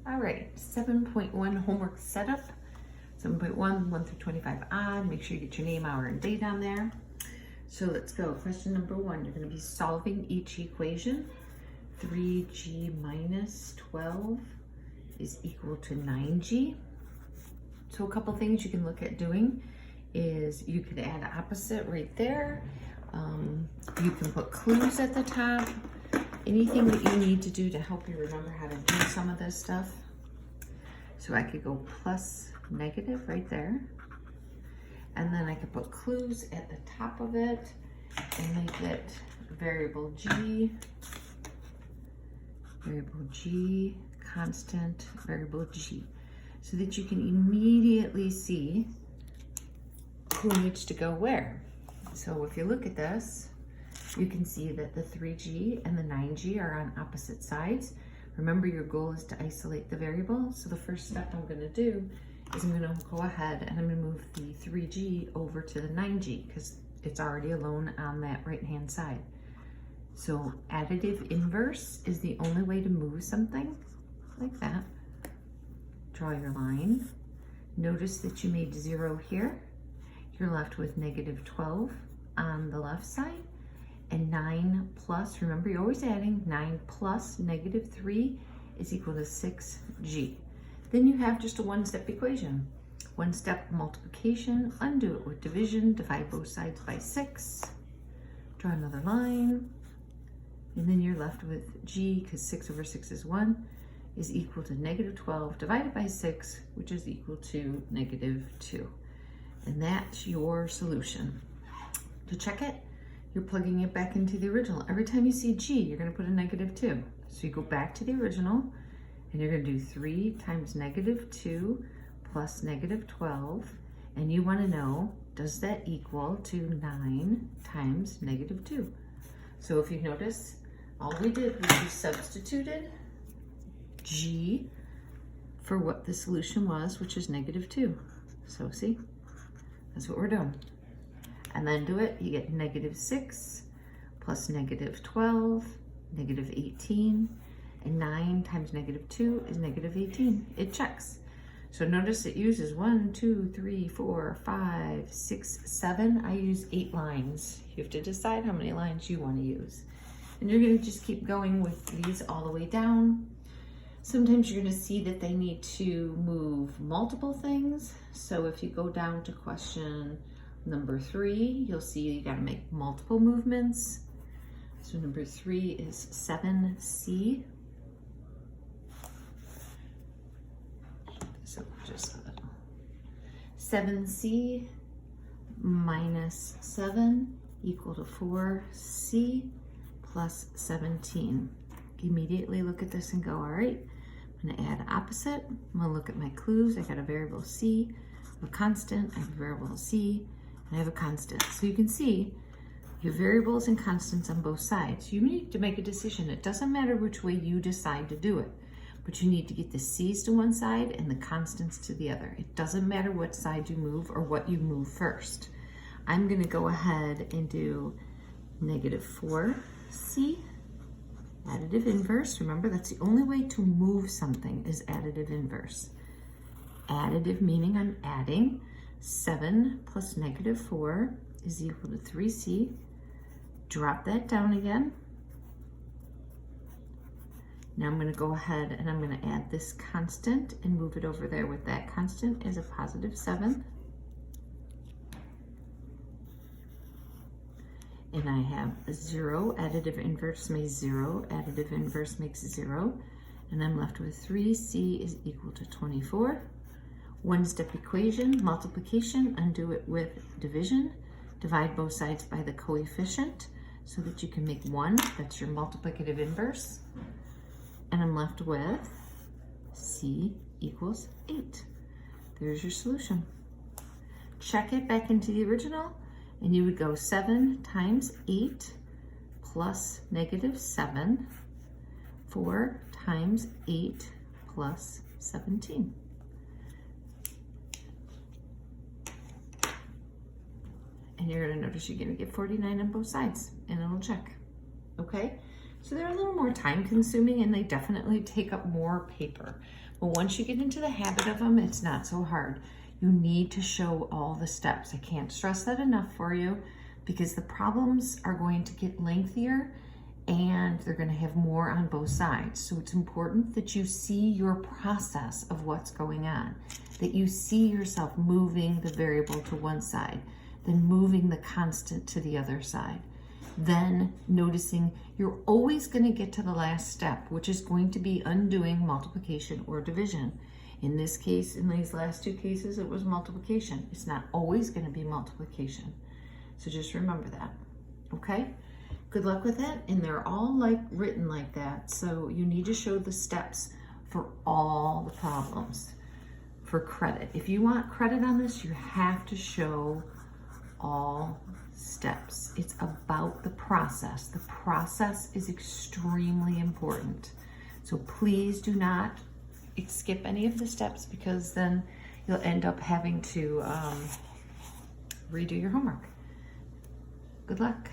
All right, 7.1 homework setup. 7.1, 1 through 25 odd. Make sure you get your name, hour, and date on there. So let's go. Question number 1. You're going to be solving each equation. 3g minus 12 is equal to 9g. So a couple things you can look at doing is you could add opposite right there. You can put clues at the top. Anything that you need to do to help you remember how to do some of this stuff. So I could go plus negative right there. And then I could put clues at the top of it and make it variable g, constant, variable g. So that you can immediately see who needs to go where. So if you look at this, you can see that the 3g and the 9g are on opposite sides. Remember, your goal is to isolate the variable. So the first step I'm going to do is I'm going to go ahead and I'm going to move the 3g over to the 9g because it's already alone on that right-hand side. So additive inverse is the only way to move something like that. Draw your line. Notice that you made 0 here. You're left with negative 12 on the left side. And 9 plus, remember you're always adding, 9 plus negative 3 is equal to 6g. Then you have just a one-step equation. One-step multiplication, undo it with division, divide both sides by 6. Draw another line. And then you're left with g, because 6 over 6 is 1, is equal to negative 12 divided by 6, which is equal to negative 2. And that's your solution. To check it, you're plugging it back into the original. Every time you see g, you're going to put a negative 2. So you go back to the original, and you're going to do 3 times negative 2 plus negative 12. And you want to know, does that equal to 9 times negative 2? So if you notice, all we did was we substituted g for what the solution was, which is negative 2. So see, that's what we're doing. And then do it, you get negative 6 plus negative 12, negative 18, and 9 times negative 2 is negative 18. It checks. So notice it uses 1, 2, 3, 4, 5, 6, 7. I use 8 lines. You have to decide how many lines you want to use. And you're going to just keep going with these all the way down. Sometimes you're going to see that they need to move multiple things. So if you go down to question number 3, you'll see you got to make multiple movements. So number 3 is 7c. So just 7c minus 7 equal to 4c plus 17. Immediately look at this and go, all right, I'm going to add opposite. I'm going to look at my clues. I got a variable c, a constant, I have a variable c, and I have a constant. So you can see you have variables and constants on both sides. You need to make a decision. It doesn't matter which way you decide to do it, but you need to get the c's to one side and the constants to the other. It doesn't matter what side you move or what you move first. I'm going to go ahead and do negative 4c, additive inverse. Remember, that's the only way to move something is additive inverse. Additive meaning I'm adding. 7 plus negative 4 is equal to 3c. Drop that down again. Now I'm going to go ahead and I'm going to add this constant and move it over there with that constant as a positive 7. And I have a 0, additive inverse makes 0, additive inverse makes 0. And I'm left with 3c is equal to 24. One-step equation, multiplication, undo it with division. Divide both sides by the coefficient so that you can make 1. That's your multiplicative inverse. And I'm left with c equals 8. There's your solution. Check it back into the original, and you would go 7 times 8 plus negative 7, 4 times 8 plus 17. And you're going to notice you're going to get 49 on both sides, and it'll check. Okay? So they're a little more time consuming and they definitely take up more paper. But once you get into the habit of them, it's not so hard. You need to show all the steps. I can't stress that enough for you because the problems are going to get lengthier and they're going to have more on both sides. So it's important that you see your process of what's going on, that you see yourself moving the variable to one side, then moving the constant to the other side. Then noticing you're always going to get to the last step, which is going to be undoing multiplication or division. In this case, in these last two cases, it was multiplication. It's not always going to be multiplication. So just remember that, okay? Good luck with that. And they're all written like that. So you need to show the steps for all the problems for credit. If you want credit on this, you have to show all steps. It's about the process. The process is extremely important. So please do not skip any of the steps because then you'll end up having to redo your homework. Good luck.